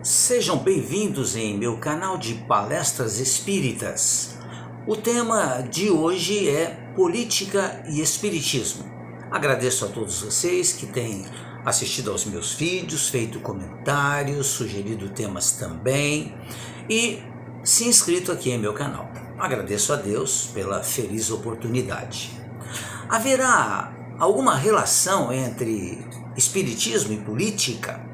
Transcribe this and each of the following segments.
Sejam bem-vindos em meu canal de palestras espíritas. O tema de hoje é política e espiritismo. Agradeço a todos vocês que têm assistido aos meus vídeos, feito comentários, sugerido temas também e se inscrito aqui em meu canal. Agradeço a Deus pela feliz oportunidade. Haverá alguma relação entre espiritismo e política?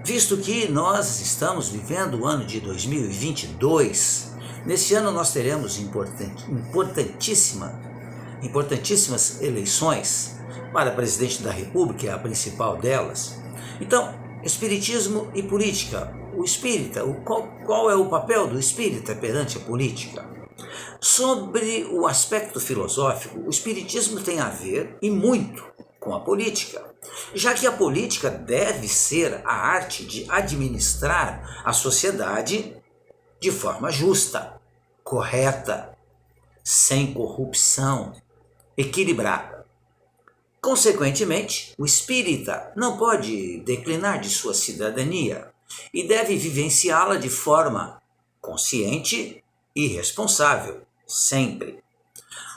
Visto que nós estamos vivendo o ano de 2022, nesse ano nós teremos importantíssimas eleições para presidente da República, é a principal delas. Então, espiritismo e política. O espírita, qual é o papel do espírita perante a política? Sobre o aspecto filosófico, o espiritismo tem a ver, e muito, com a política, já que a política deve ser a arte de administrar a sociedade de forma justa, correta, sem corrupção, equilibrada. Consequentemente, o espírita não pode declinar de sua cidadania e deve vivenciá-la de forma consciente e responsável, sempre.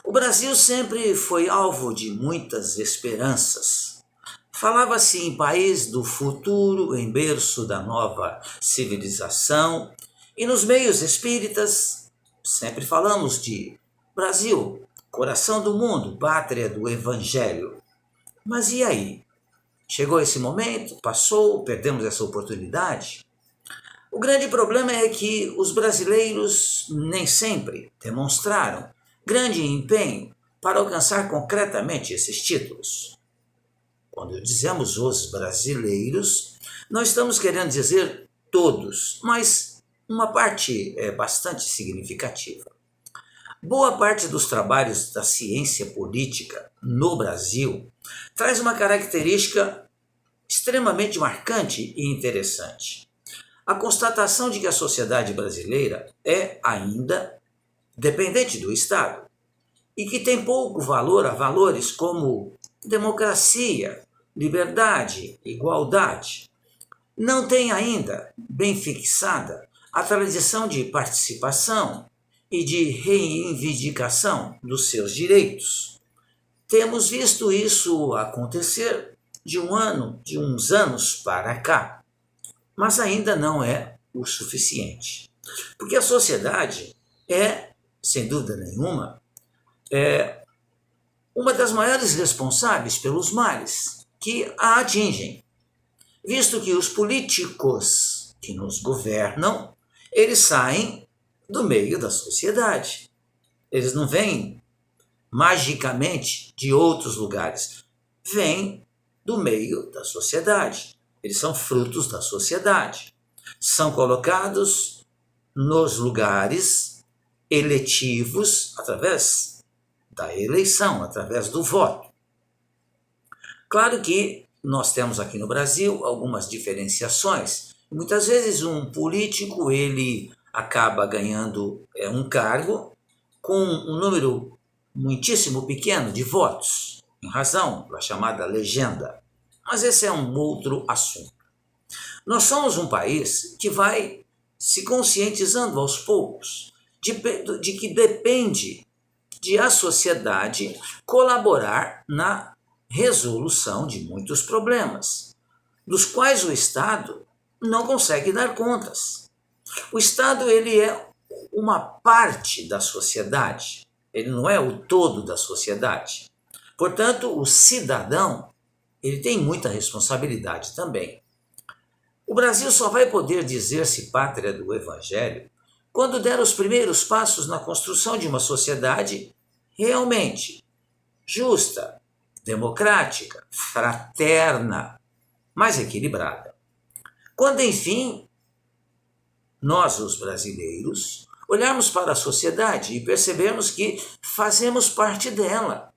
O Brasil sempre foi alvo de muitas esperanças. Falava-se em país do futuro, em berço da nova civilização, e nos meios espíritas sempre falamos de Brasil, coração do mundo, pátria do Evangelho. Mas e aí? Chegou esse momento, passou, perdemos essa oportunidade? O grande problema é que os brasileiros nem sempre demonstraram grande empenho para alcançar concretamente esses títulos. Quando dizemos os brasileiros, não estamos querendo dizer todos, mas uma parte é bastante significativa. Boa parte dos trabalhos da ciência política no Brasil traz uma característica extremamente marcante e interessante. A constatação de que a sociedade brasileira é ainda dependente do Estado, e que tem pouco valor a valores como democracia, liberdade, igualdade. Não tem ainda bem fixada a tradição de participação e de reivindicação dos seus direitos. Temos visto isso acontecer de uns anos para cá, mas ainda não é o suficiente, porque a sociedade é, sem dúvida nenhuma, uma das maiores responsáveis pelos males que a atingem, visto que os políticos que nos governam, eles saem do meio da sociedade. Eles não vêm magicamente de outros lugares, vêm do meio da sociedade. Eles são frutos da sociedade. São colocados nos lugares eletivos através da eleição, através do voto. Claro que nós temos aqui no Brasil algumas diferenciações. Muitas vezes um político ele acaba ganhando um cargo com um número muitíssimo pequeno de votos, em razão da chamada legenda. Mas esse é um outro assunto. Nós somos um país que vai se conscientizando aos poucos de que depende de a sociedade colaborar na resolução de muitos problemas, dos quais o Estado não consegue dar contas. O Estado ele é uma parte da sociedade, ele não é o todo da sociedade. Portanto, o cidadão ele tem muita responsabilidade também. O Brasil só vai poder dizer-se pátria do Evangelho quando der os primeiros passos na construção de uma sociedade realmente justa, democrática, fraterna, mais equilibrada. Quando, enfim, nós, os brasileiros, olharmos para a sociedade e percebermos que fazemos parte dela.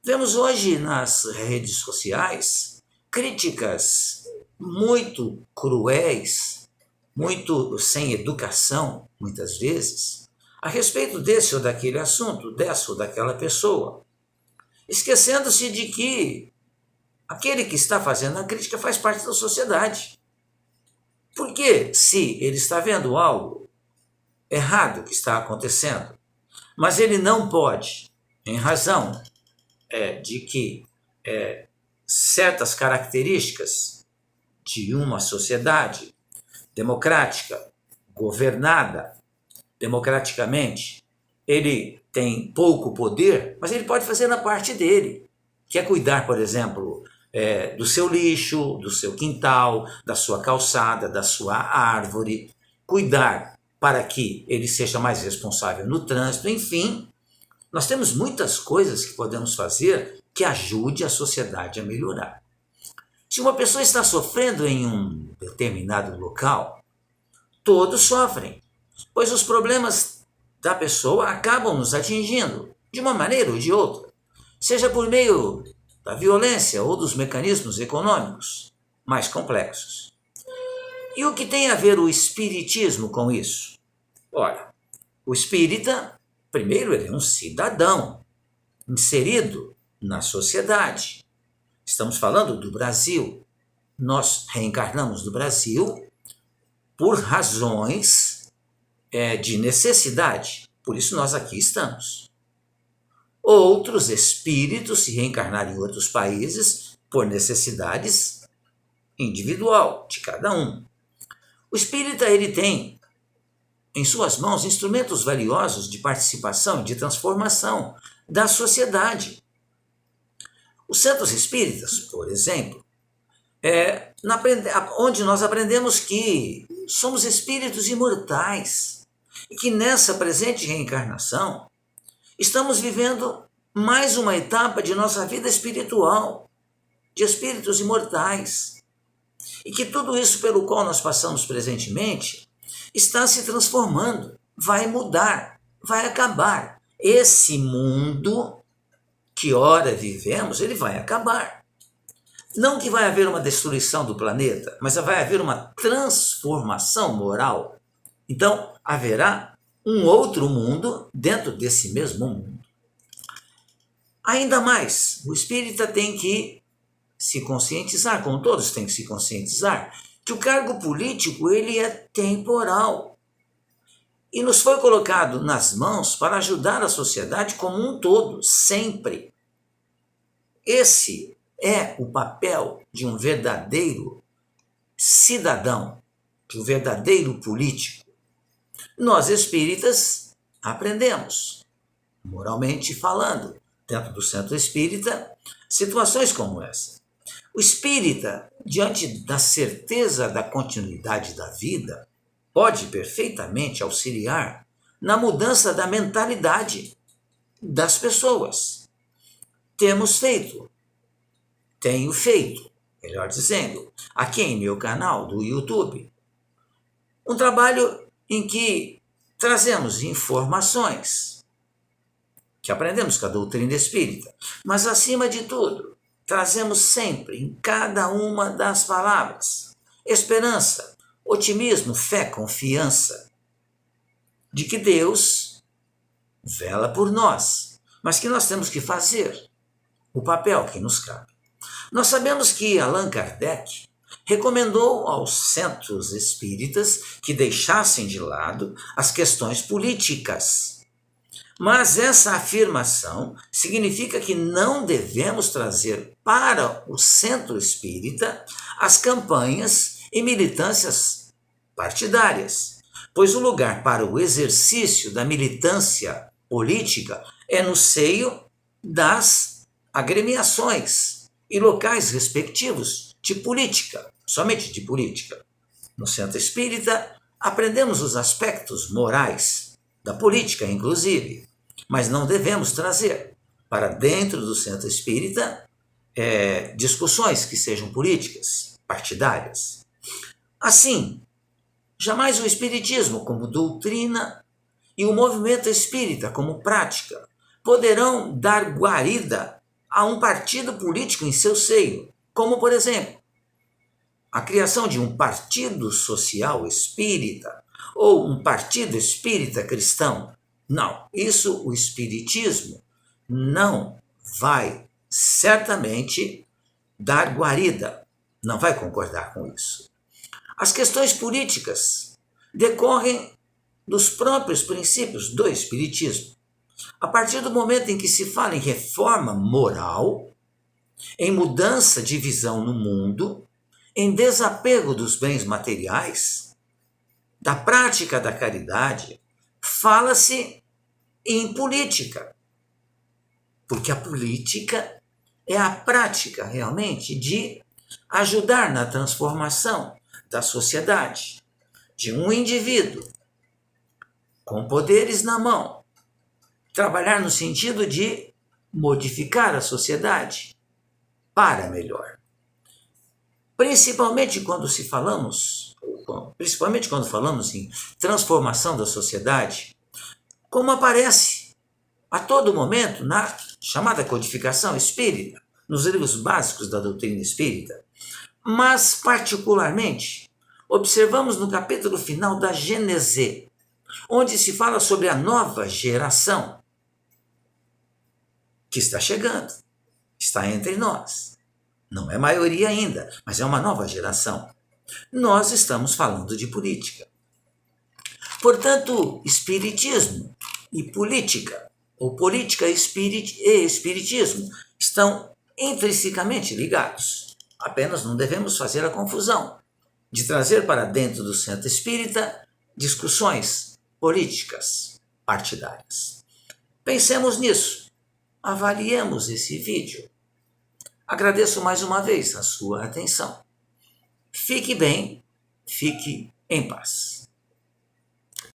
Vemos hoje nas redes sociais críticas muito cruéis, muito sem educação, muitas vezes, a respeito desse ou daquele assunto, dessa ou daquela pessoa, esquecendo-se de que aquele que está fazendo a crítica faz parte da sociedade. Porque se ele está vendo algo errado que está acontecendo, mas ele não pode, em razão de que certas características de uma sociedade democrática, governada democraticamente, ele tem pouco poder, mas ele pode fazer na parte dele, que é cuidar, por exemplo, do seu lixo, do seu quintal, da sua calçada, da sua árvore, cuidar para que ele seja mais responsável no trânsito, enfim. Nós temos muitas coisas que podemos fazer que ajude a sociedade a melhorar. Se uma pessoa está sofrendo em um determinado local, todos sofrem, pois os problemas da pessoa acabam nos atingindo, de uma maneira ou de outra, seja por meio da violência ou dos mecanismos econômicos mais complexos. E o que tem a ver o espiritismo com isso? Ora, o espírita, primeiro, ele é um cidadão inserido na sociedade. Estamos falando do Brasil. Nós reencarnamos no Brasil por razões de necessidade. Por isso nós aqui estamos. Outros espíritos se reencarnaram em outros países por necessidades individual de cada um. O espírita, ele tem em suas mãos instrumentos valiosos de participação e de transformação da sociedade. Os centros espíritas, por exemplo, onde nós aprendemos que somos espíritos imortais e que nessa presente reencarnação estamos vivendo mais uma etapa de nossa vida espiritual, de espíritos imortais, e que tudo isso pelo qual nós passamos presentemente está se transformando, vai mudar, vai acabar. Esse mundo que ora vivemos, ele vai acabar. Não que vai haver uma destruição do planeta, mas vai haver uma transformação moral. Então, haverá um outro mundo dentro desse mesmo mundo. Ainda mais, o espírita tem que se conscientizar, como todos têm que se conscientizar, que o cargo político ele é temporal. E nos foi colocado nas mãos para ajudar a sociedade como um todo, sempre. Esse é o papel de um verdadeiro cidadão, de um verdadeiro político. Nós espíritas aprendemos, moralmente falando, dentro do centro espírita, situações como essa. O espírita, diante da certeza da continuidade da vida, pode perfeitamente auxiliar na mudança da mentalidade das pessoas. Tenho feito, melhor dizendo, aqui em meu canal do YouTube, um trabalho em que trazemos informações que aprendemos com a doutrina espírita, mas acima de tudo, trazemos sempre em cada uma das palavras esperança, otimismo, fé, confiança de que Deus vela por nós, mas que nós temos que fazer o papel que nos cabe. Nós sabemos que Allan Kardec recomendou aos centros espíritas que deixassem de lado as questões políticas. Mas essa afirmação significa que não devemos trazer para o centro espírita as campanhas e militâncias partidárias, pois o lugar para o exercício da militância política é no seio das agremiações e locais respectivos de política, somente de política. No centro espírita, aprendemos os aspectos morais da política, inclusive, mas não devemos trazer para dentro do centro espírita discussões que sejam políticas, partidárias. Assim, jamais o espiritismo como doutrina e o movimento espírita como prática poderão dar guarida a um partido político em seu seio, como, por exemplo, a criação de um partido social espírita ou um partido espírita cristão. Não, isso o espiritismo não vai certamente dar guarida, não vai concordar com isso. As questões políticas decorrem dos próprios princípios do Espiritismo. A partir do momento em que se fala em reforma moral, em mudança de visão no mundo, em desapego dos bens materiais, da prática da caridade, fala-se em política. Porque a política é a prática realmente de ajudar na transformação da sociedade, de um indivíduo com poderes na mão, trabalhar no sentido de modificar a sociedade para melhor. Principalmente quando falamos em transformação da sociedade, como aparece a todo momento na chamada codificação espírita, nos livros básicos da doutrina espírita, mas particularmente observamos no capítulo final da Gênese, onde se fala sobre a nova geração que está chegando, está entre nós. Não é maioria ainda, mas é uma nova geração. Nós estamos falando de política. Portanto, espiritismo e política, ou política e espiritismo, estão intrinsecamente ligados. Apenas não devemos fazer a confusão de trazer para dentro do centro espírita discussões políticas partidárias. Pensemos nisso, avaliemos esse vídeo. Agradeço mais uma vez a sua atenção. Fique bem, fique em paz.